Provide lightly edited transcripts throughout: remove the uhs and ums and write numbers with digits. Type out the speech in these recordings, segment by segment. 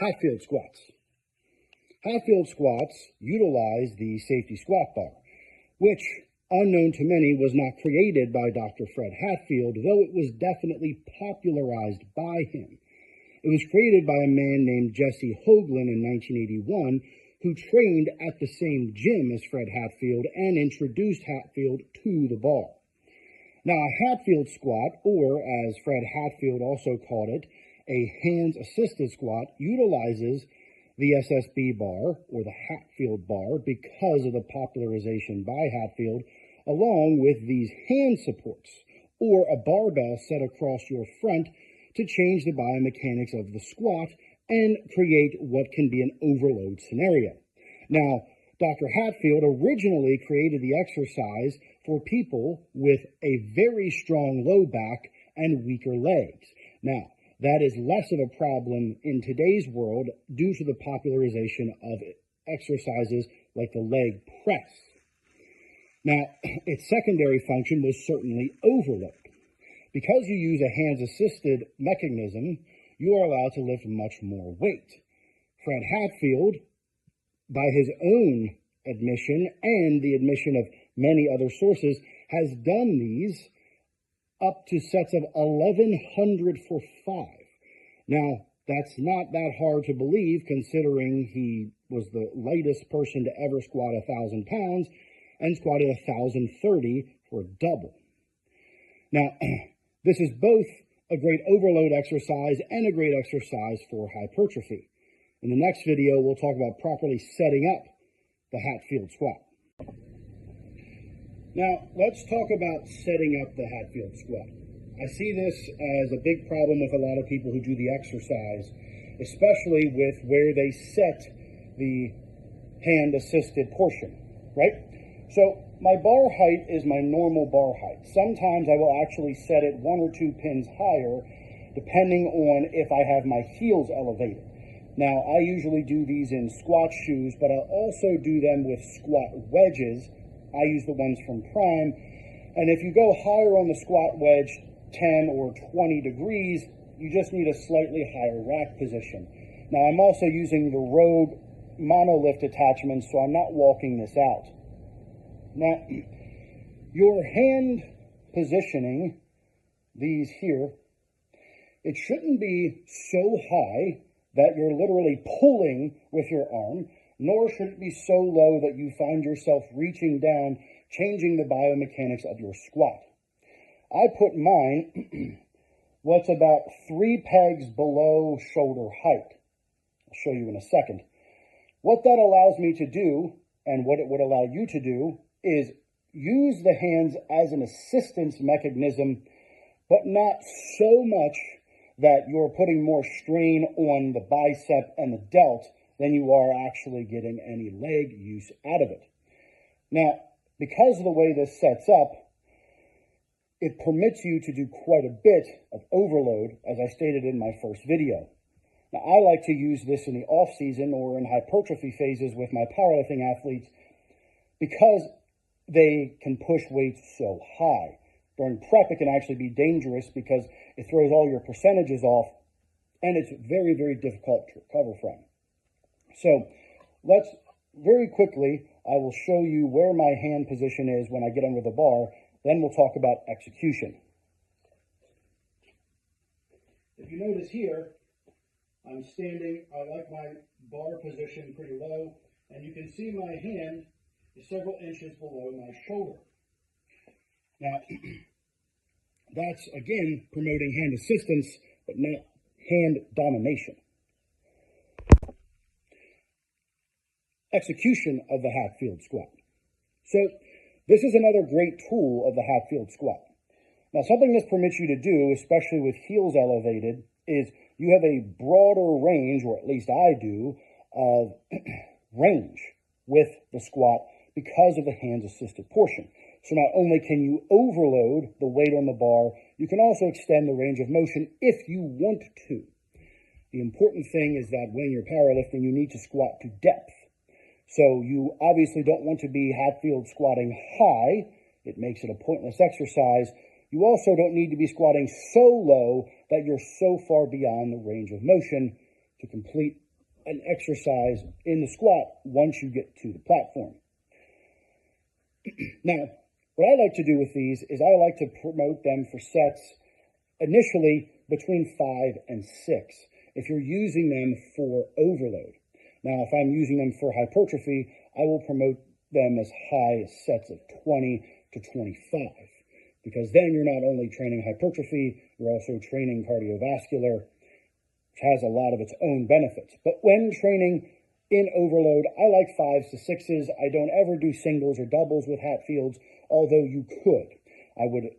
Hatfield Squats. Hatfield Squats utilize the safety squat bar, which, unknown to many, was not created by Dr. Fred Hatfield, though it was definitely popularized by him. It was created by a man named Jesse Hoagland in 1981, who trained at the same gym as Fred Hatfield and introduced Hatfield to the bar. Now, a Hatfield squat, or as Fred Hatfield also called it, a hands-assisted squat, utilizes the SSB bar, or the Hatfield bar, because of the popularization by Hatfield, along with these hand supports, or a barbell set across your front to change the biomechanics of the squat and create what can be an overload scenario. Now, Dr. Hatfield originally created the exercise for people with a very strong low back and weaker legs. Now, that is less of a problem in today's world due to the popularization of exercises like the leg press. Now, its secondary function was certainly overload. Because you use a hands-assisted mechanism, you are allowed to lift much more weight. Fred Hatfield, by his own admission and the admission of many other sources, has done these up to sets of 1,100 for 5. Now, that's not that hard to believe, considering he was the lightest person to ever squat 1,000 pounds and squatted 1,030 for double. Now, this is both a great overload exercise and a great exercise for hypertrophy. In the next video, we'll talk about properly setting up the Hatfield squat. Now, let's talk about setting up the Hatfield squat. I see this as a big problem with a lot of people who do the exercise, especially with where they set the hand-assisted portion, right? So my bar height is my normal bar height. Sometimes I will actually set it 1 or 2 pins higher, depending on if I have my heels elevated. Now, I usually do these in squat shoes, but I'll also do them with squat wedges. I use the ones from Prime. And if you go higher on the squat wedge, 10 or 20 degrees, you just need a slightly higher rack position. Now, I'm also using the Rogue monolift attachments, so I'm not walking this out. Now, your hand positioning, these here, it shouldn't be so high that you're literally pulling with your arm, nor should it be so low that you find yourself reaching down, changing the biomechanics of your squat. I put mine what's about 3 pegs below shoulder height. I'll show you in a second. What that allows me to do, and what it would allow you to do, is use the hands as an assistance mechanism, but not so much that you're putting more strain on the bicep and the delt than you are actually getting any leg use out of it. Now, because of the way this sets up, it permits you to do quite a bit of overload, as I stated in my first video. Now, I like to use this in the off-season or in hypertrophy phases with my powerlifting athletes because they can push weights so high. During prep, it can actually be dangerous because it throws all your percentages off, and it's very, very difficult to recover from. So let's very quickly, I will show you where my hand position is when I get under the bar. Then we'll talk about execution. If you notice here, I'm standing, I like my bar position pretty low, and you can see my hand is several inches below my shoulder. Now, that's, again, promoting hand assistance, but not hand domination. Execution of the Hatfield squat. So, this is another great tool of the Hatfield squat. Now, something this permits you to do, especially with heels elevated, is you have a broader range, or at least I do, of range with the squat because of the hands-assisted portion. So not only can you overload the weight on the bar, you can also extend the range of motion if you want to. The important thing is that when you're powerlifting, you need to squat to depth. So you obviously don't want to be Hatfield squatting high. It makes it a pointless exercise. You also don't need to be squatting so low that you're so far beyond the range of motion to complete an exercise in the squat once you get to the platform. Now, what I like to do with these is I like to promote them for sets initially between 5 and 6 if you're using them for overload. Now, if I'm using them for hypertrophy, I will promote them as high as sets of 20 to 25, because then you're not only training hypertrophy, you're also training cardiovascular, which has a lot of its own benefits. But when training in overload, I like 5s to 6s. I don't ever do singles or doubles with Hatfields, although you could. I would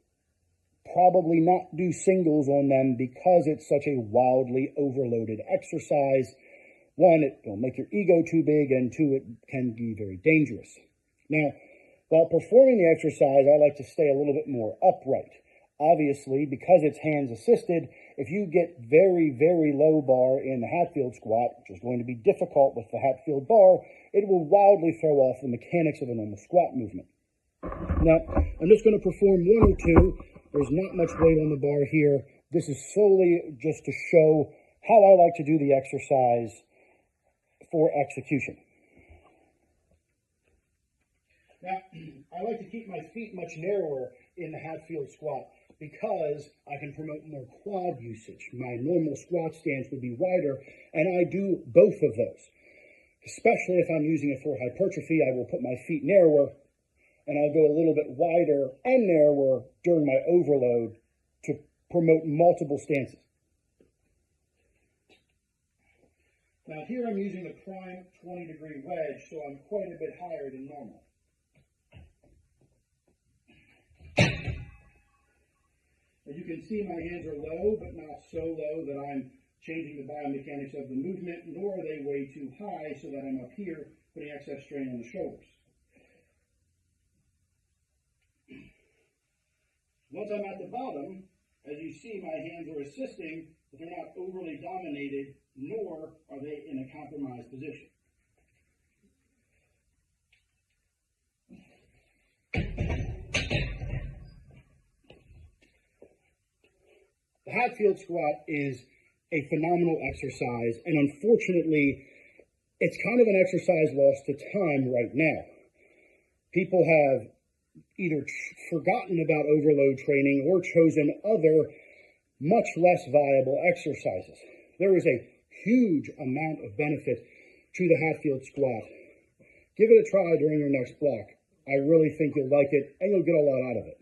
probably not do singles on them because it's such a wildly overloaded exercise. One, it will make your ego too big, and two, it can be very dangerous. Now, while performing the exercise, I like to stay a little bit more upright. Obviously, because it's hands assisted, if you get very, very low bar in the Hatfield squat, which is going to be difficult with the Hatfield bar, it will wildly throw off the mechanics of a normal squat movement. Now, I'm just going to perform 1 or 2. There's not much weight on the bar here. This is solely just to show how I like to do the exercise for execution. Now, I like to keep my feet much narrower in the Hatfield squat because I can promote more quad usage. My normal squat stance would be wider, and I do both of those. Especially if I'm using it for hypertrophy, I will put my feet narrower, and I'll go a little bit wider and narrower during my overload to promote multiple stances. Now here I'm using the prime 20-degree wedge, so I'm quite a bit higher than normal. As you can see, my hands are low, but not so low that I'm changing the biomechanics of the movement, nor are they way too high so that I'm up here putting excess strain on the shoulders. Once I'm at the bottom, as you see, my hands are assisting, but they're not overly dominated, nor are they in a compromised position. The Hatfield squat is a phenomenal exercise, and unfortunately, it's kind of an exercise lost to time right now. People have either forgotten about overload training or chosen other, much less viable exercises. There is a huge amount of benefit to the Hatfield squat. Give it a try during your next block. I really think you'll like it, and you'll get a lot out of it.